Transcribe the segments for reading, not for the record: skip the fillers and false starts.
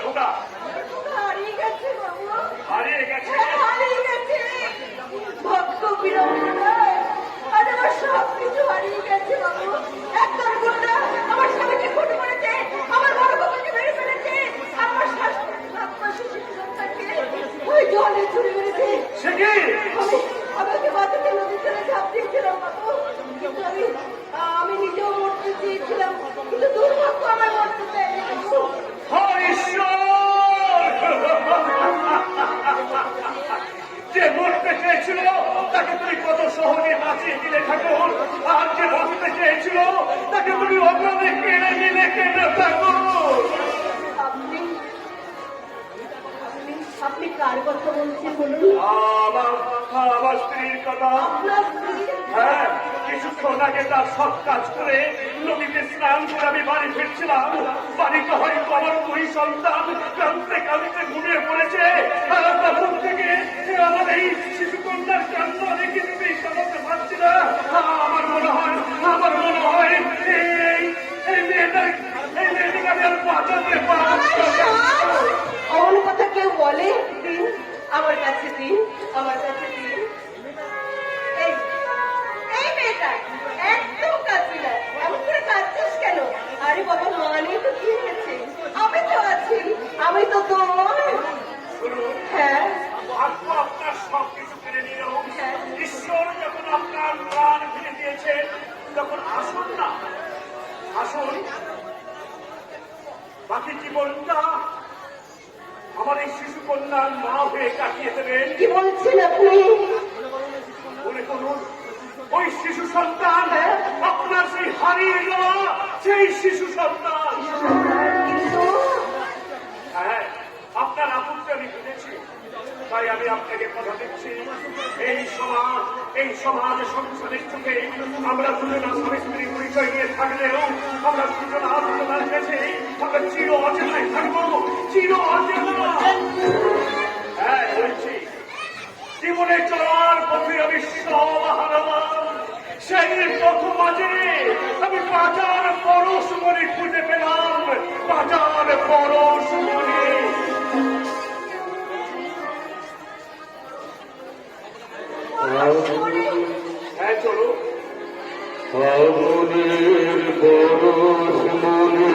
খোকা? হারিয়ে গেছে বাবু, হারিয়ে গেছে? হারিয়ে গেছে। ভক্ত বিড়ম্বনায় আজ আমার সব কিছু হারিয়ে গেছে বাবু। একদম গুন্ডা আমার স্বামীকে খুন করেছে, আমার বড় বাবাকে মেরে ফেলেছে, আমার শাশুড়ি 7 মাসের শিশু সন্তানকে ওই জলে ছুড়ে মেরেছে। সে কি? আমাকে বাঁচাতে নদীর জলে ঝাঁপ দিয়েছিলাম বাবু, কিন্তু আমি নিজেও মরতে চেয়েছিলাম, কিন্তু দুর্ভাগ্য আমার মরতে দেয়নি বাবু। যে মরতে চেয়েছিল তাকে তুমি কত সহজে বাঁচিয়ে দিলে ঠাকুর, আর যে বাঁচতে চেয়েছিল তাকে তুমি অগ্রমে কেড়ে নিলে কেন ঠাকুর? আপনি কার কথা বলছেন বলুন? আমার স্ত্রীর কথা। হ্যাঁ, কিছুক্ষণ আগে তার সব কাজ করে নদীতে স্নান করে আমি বাড়ি ফিরছিলাম। বাড়িতে হয়তো আমার 2 সন্তান কাঁদতে কাঁদতে ঘুমিয়ে পড়েছে, আর তখন থেকে আমার এই শিশুকন্যার কান্না দেখে তুমি সামলাতে পারছি না। আমার মনে হয় এই মেয়েটাকে আমি আর বাঁচাতে পারছি না। অমন কথা কেউ বলে? দিন আমার কাছে, দিন আমার কাছে, দিন। এই মেয়েটা একদম কাঁদবি না, এমন করে কাঁদছিস কেন? আরে বাবা, মানে তো কি হয়েছে? আমি তো আছি, আমি তো তোমার। হ্যাঁ, আপনার সবকিছু ফিরে নিল। ঈশ্বর যখন আপনার প্রাণ ফিরে দিয়েছে, তখন আসুন না, আসুন বাকি জীবনটা আমার এই শিশু কন্যার মা হয়ে কাটিয়ে দেবেন। কি বলছেন আপনি? মনে করুন, ওই শিশু সন্তান আপনার সেই হারিয়ে যাওয়া সেই শিশু সন্তান। কিন্তু হ্যাঁ, আপনার আপত্তি আমি বুঝেছি, তাই আমি আপনাকে কথা দিচ্ছি, এই সমাজ সংসারের চোখে আমরা দুজনা স্বামী স্ত্রী পরিচয় নিয়ে থাকলেও আমরা দুজনার কাছে আমরা চির অচেনায় থাকবো, চির অচেনা। হ্যাঁ বলছি, জীবনে চলার পথে আমি সব হারালাম। সেই প্রথম মাঝে আমি বাজার পরশ মনে খুঁজে পেলাম, বাজার পরশ মনে। হ্যাঁ চলো। আগুনের পরশ মনে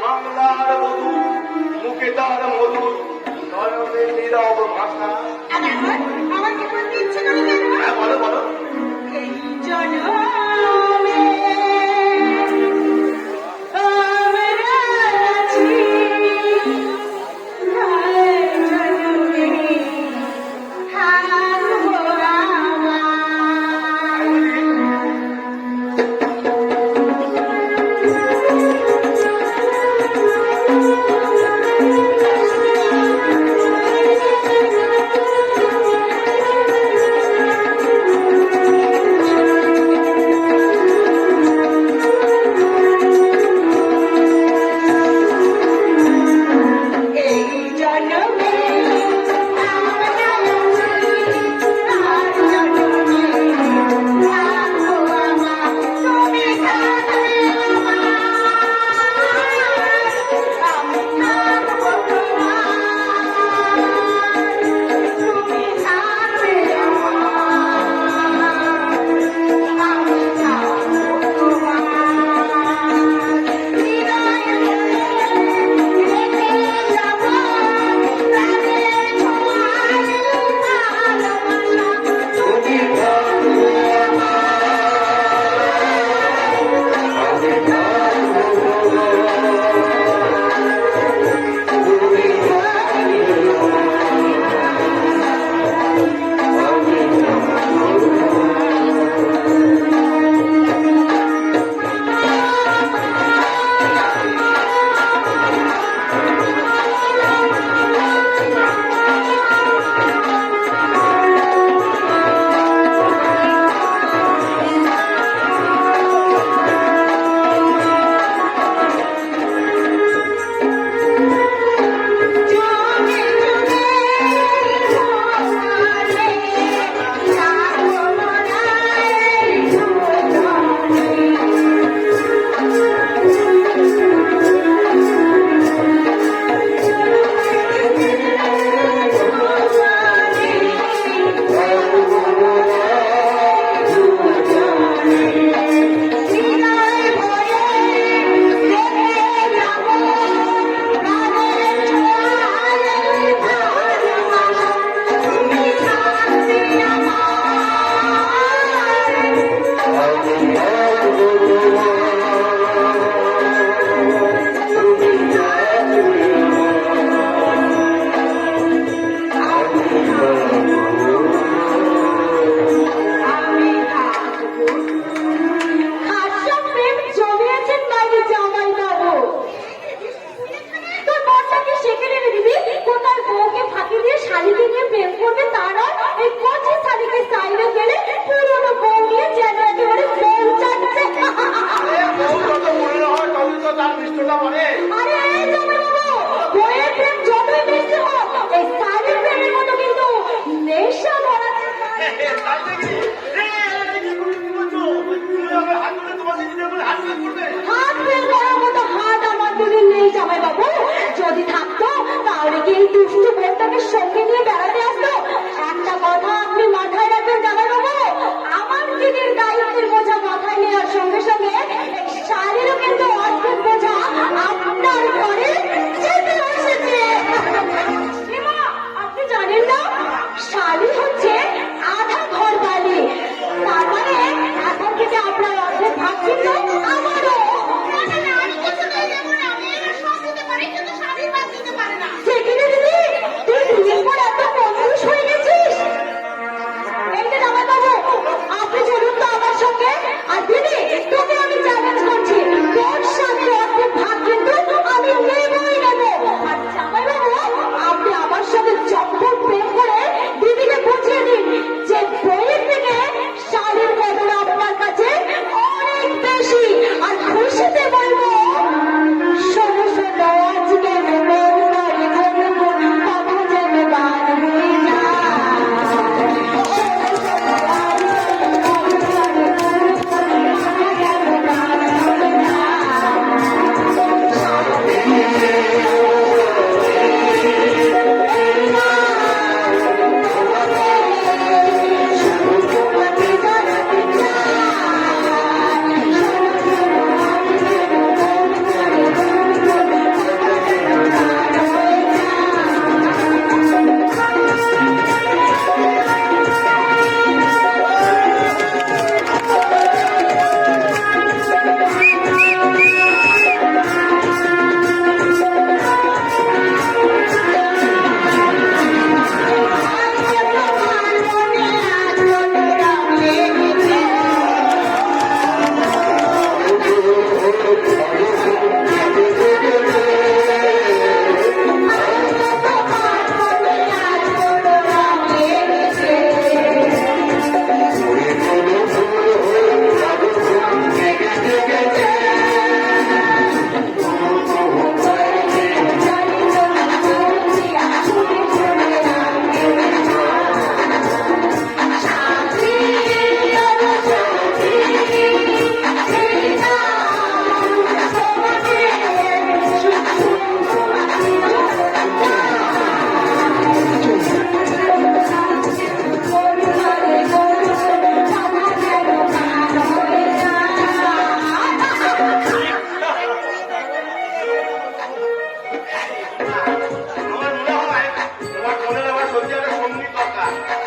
বাংলার মধু মুখে তার মধু নয়নের নীরব ভাষা। আমার কি বলতে ইচ্ছে করে? হ্যাঁ বলো বলো। এই জনমে আমরা আছি, আর জনমে থাকবো আমরা।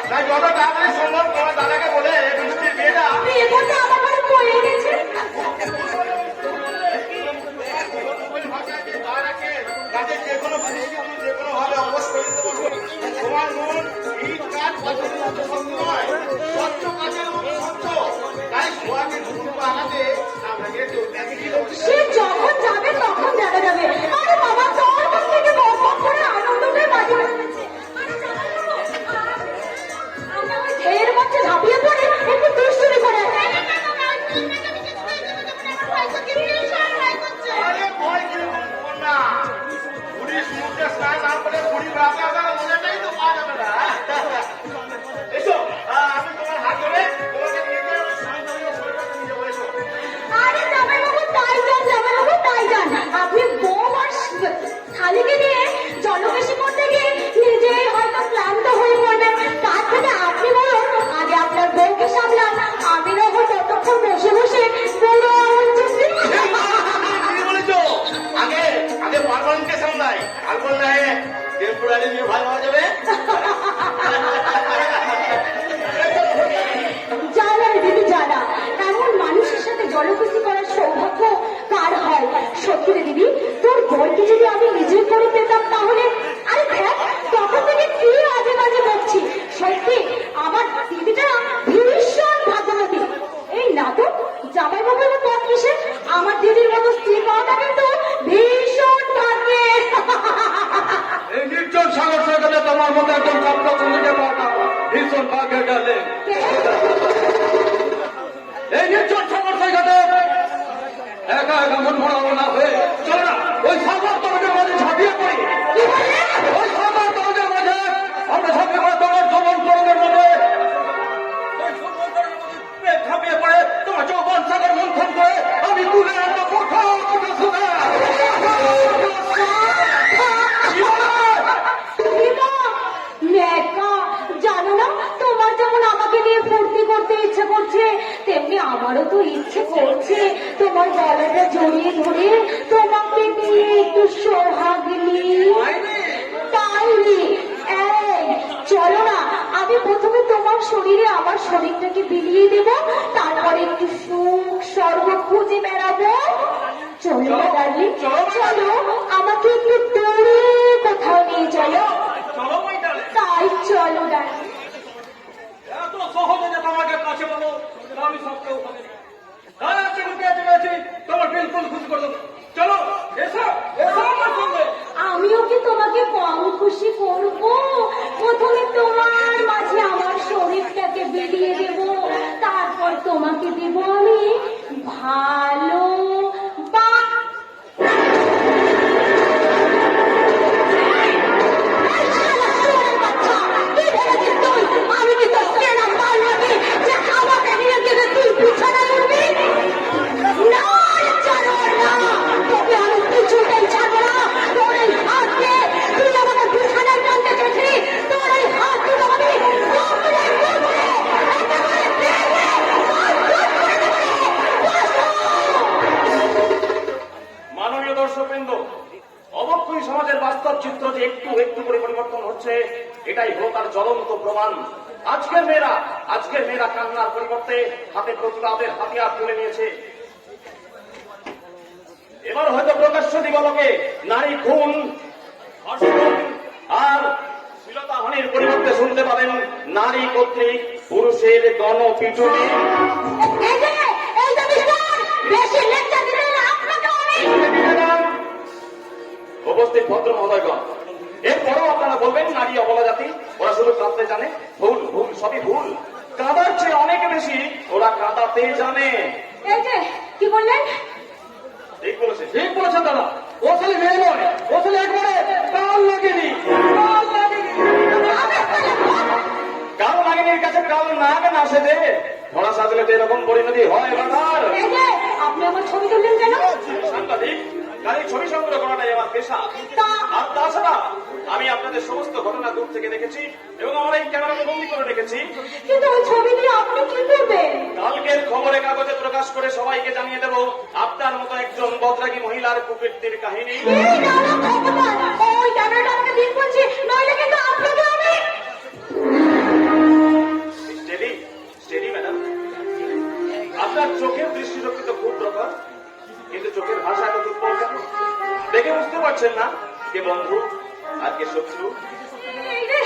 তাই যত তাড়াতাড়ি সম্ভব তোমার দাদাকে বলে বৃষ্টির বিয়েটা বিয়ে করতে আমার ঘরে পড়ে গেছে। কাজে যে কোনো পরিস্থিতি যে কোনো ভাবে অবশ্য করে দিতে পারবো। তোমার মন ইট কাজ পাথরের মতো শক্ত নয়, স্বচ্ছ কাজের মতো স্বচ্ছ। তাই সোয়াকে দুটো আনাতে আমাকে দেখে কি হচ্ছে সে যখন যাবে তখন দেখা যাবে। আরে বাবা তোর কাছ থেকে বক করে আনন্দটাই বাজি বেরোচ্ছে। আমরা ওই ঢের মধ্যে ঝাঁপিয়ে পড়ে একটু দুষ্টুমি করে। আরে ভয় কি করবো না, বুড়ি সমুদ্রে স্নান না করে বুড়ি রাতে আসার মজাটাই তো পাওয়া যাবে না। এসো আমি তোমার হাত ধরে তোমাকে নিয়ে গিয়ে নিয়ে যাবো। এসো আরে জামাইবাবু তাই যান, জামাইবাবু তাই যান। আপনি বউ আর শালিকে নিয়ে জলবেশি করতে গিয়ে নিজেই হয়তো ক্লান্ত হয়ে পড়বেন। তার থেকে আপনি বলুন আগে আপনার বউকে সামলান, আমি না হয় ততক্ষণ বসে বসে পুরো আঙুল চুষি। কি বলেছো? আগে আগে পারমানেন্টকে সামলাই, তারপর না টেম্পোরারি নিয়ে ভালো হওয়া যাবে। জানা রে দিদি জানা, এমন মানুষের সাথে জলকুশি করার সৌভাগ্য কার হয়? সত্যি রে দিদি, তোর বরকে যদি আমি নিজে করে পেতাম তাহলে। আরে দেখ তখন থেকে কি আজে বাজে বলছি। সত্যি আমার দিদিটা ভীষণ ভাগ্যবতী। এই না তো জামাইবাবুর পথ কিসে? আমার দিদির মতো স্ত্রী পাওয়াটা কিন্তু ভীষণ ভাগ্যের। এই নির্জন সাগর সৈকতে তোমার মতো একজন ছাত্র সঙ্গীকে পাওয়া ভীষণ ভাগ্যে গেলে। এই নির্জন সাগর সৈকতে একা একা মন মরাবো না হয়ে চলো না ওই সাগর তোমাদের মাঝে ঝাঁপিয়ে পড়ি। ওই সাগর তোমাদের মাঝে আমরা ঝাঁপিয়ে পড়ে তোমার যৌবন তরঙ্গের মধ্যে ওই যৌবন তরঙ্গের মধ্যে ঝাঁপিয়ে পড়ে তোমার যৌবন সাগর মন্থন করে আমি তুলে আনবো কোথাও শুনে। জানো না তোমার যেমন আমাকে নিয়ে ফুর্তি করতে ইচ্ছে করছে, তেমনি আমারও তো ইচ্ছে করছে তোমার গলাটা জড়িয়ে ধরে তোমাকে নিয়ে একটু সোহাগলি। তাইনি এই চলো না, আমি প্রথমে তোমার শরীরে আমার শরীরটাকে বিলিয়ে দেব, তারপরে একটু সুখ স্বর্গ খুঁজে বেড়াবো। চলো না ডার্লিং, চলো আমাকে একটু দূরে কোথাও নিয়ে চলো। চলো বইটালে তাই চলো ডার্লিং। এত সহজে যে তোমাকে কাছে বলো আমি সবকেও হবে তাই আজকে লুকিয়ে চলেছি তোমার বিলকুল খুশি করে দেবো। চলো এসো এসো আমার সঙ্গে। আমিও কি তোমাকে কম খুশি করব? প্রথমে তোমার মাঝে আমার শরীরটাকে বিলিয়ে দেব, তারপর তোমাকে দেব আমি ভালো আমি কি তো সেনা পারবি যে আমাকে নিয়ে গেলে তুই বিছানা করবি? না ছাড়ো না, তবে আমি কিছুতেই ছাড়বো না। তোর এই হাত দিয়ে তুই আমাকে বিছানায় টানতে চেয়েছিলি, তোর এই হাত দুটো আমি কোমরে কোমরে একেবারে ভেঙে মজবুত করে দেবো। মাননীয় দর্শকবৃন্দ, অবক্ষয়ী সমাজের বাস্তব চিত্র যে একটু একটু করে পরিবর্তন হচ্ছে, এটাই হলো তার জ্বলন্ত প্রমাণ। আজকের মেয়েরা কান্নার পরিবর্তে হাতে প্রতিবাদের হাতিয়ার তুলে নিয়েছে। এবার হয়তো প্রকাশ্য দিবালোকে নারী খুন, ধর্ষণ আর শ্লীলতাহানির পরিবর্তে শুনতে পাবেন নারী কর্তৃক পুরুষের গণপিটুনি। এই যে মিস্টার, বেশি লেকচার দিলে না আপনাকে আমি। উপস্থিত ভদ্র মহোদয়গণ, এরপরও আপনারা বলবেন নারী অবলা জাতি, ওরা শুধু কাঁদতে জানে। ভুল ভুল, সবই ভুল। কাঁদার চেয়ে অনেক বেশি ওরা কাঁদাতে জানে। এই যে কি বললেন? ঠিক বলেছে। ঠিক বলেছেন দাদা, ও ছেলে মেয়ে নয়, ও ছেলে একবারে কাল লাগেনি। কাল লাগেনির কাছে কাল নাগ না সেজে ঘোড়া সাজলে তো এরকম পরিণতি হয় বাবার। এই যে আপনি আমার ছবি তুললেন কেন? সাংবাদিক, গাড়ির ছবি সংগ্রহ করাটাই আমার পেশা। আর তাছাড়া আমি আপনাদের সমস্ত ঘটনা দূর থেকে দেখেছি এবং আমার এই ক্যামেরাতে বন্দি করে রেখেছি। কিন্তু ওই ছবি দিয়ে আপনি কি করবেন? কালকের খবরে কাগজে প্রকাশ করে সবাইকে জানিয়ে দেব আপনার মতো একজন বদরাগী মহিলার কুকীর্তির কাহিনী। এই না না ভগবান, ওই ক্যামেরাটা আমাকে দিন বলছি, নইলে কিন্তু আপনাকে আমি আপনার চোখের দৃষ্টিশক্তি তো খুব প্রখর, কিন্তু চোখের ভাষা এত দুর্বল কেন? দেখে বুঝতে পারছেন না কে বন্ধু আর কে শত্রু? এই রে,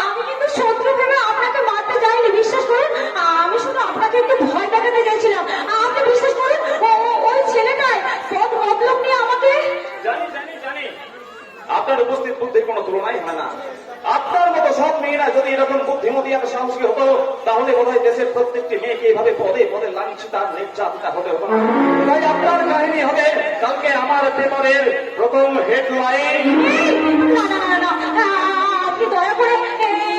আমি কিন্তু শত্রু ভেবে আপনাকে মারতে যাইনি, বিশ্বাস করুন। আমি শুধু আপনাকে একটু ভয় দেখাতে চাইছিলাম। আপনি বিশ্বাস করুন, ওই ছেলেটাই পথ মতলব নিয়ে আমাকে। জানি জানি জানি, আপনার উপস্থিত বুদ্ধির কোনো তুলনাই হয় না। আপনার মতো সব মেয়েরা যদি এরকম বুদ্ধিমতী আর সাহসী হতো, তাহলে বোধহয় দেশের প্রত্যেকটি মেয়েকে এইভাবে পদে পদে লাঞ্ছিত আর নির্যাতিতা হতে হতো না। তাই আপনার কাহিনী হবে কালকে আমার পেপারের প্রথম হেডলাইন। না না না না না, আপনি দয়া করে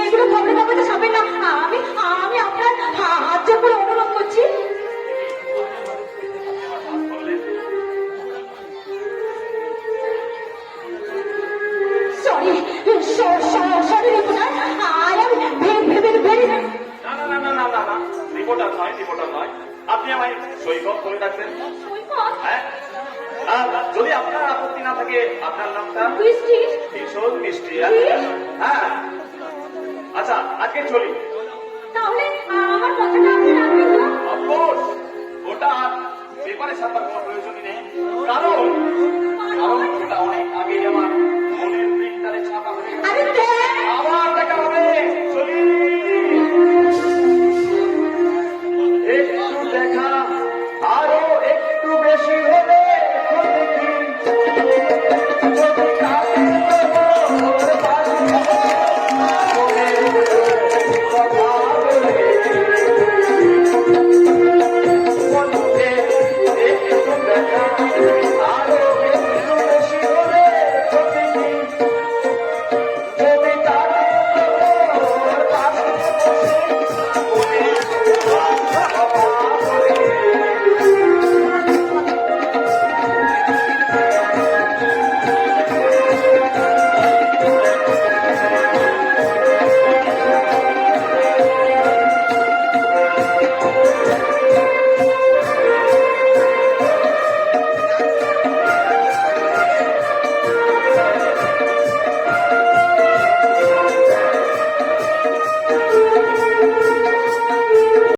এগুলো খবরের কাগজে ছাপেন না। আমি আপনার হাত জোর করে অনুরোধ করছি। Sorry sorry reporter, I am very না না না না না না না, রিপোর্টার নয়, রিপোর্টার নয়। আপনি আমায় সৈকত বলে ডাকবেন। হ্যাঁ, আর যদি আপনার আপত্তি না থাকে আপনার নামটা বৃষ্টি। ভীষণ মিষ্টি। হ্যাঁ, আচ্ছা আজকে চলি।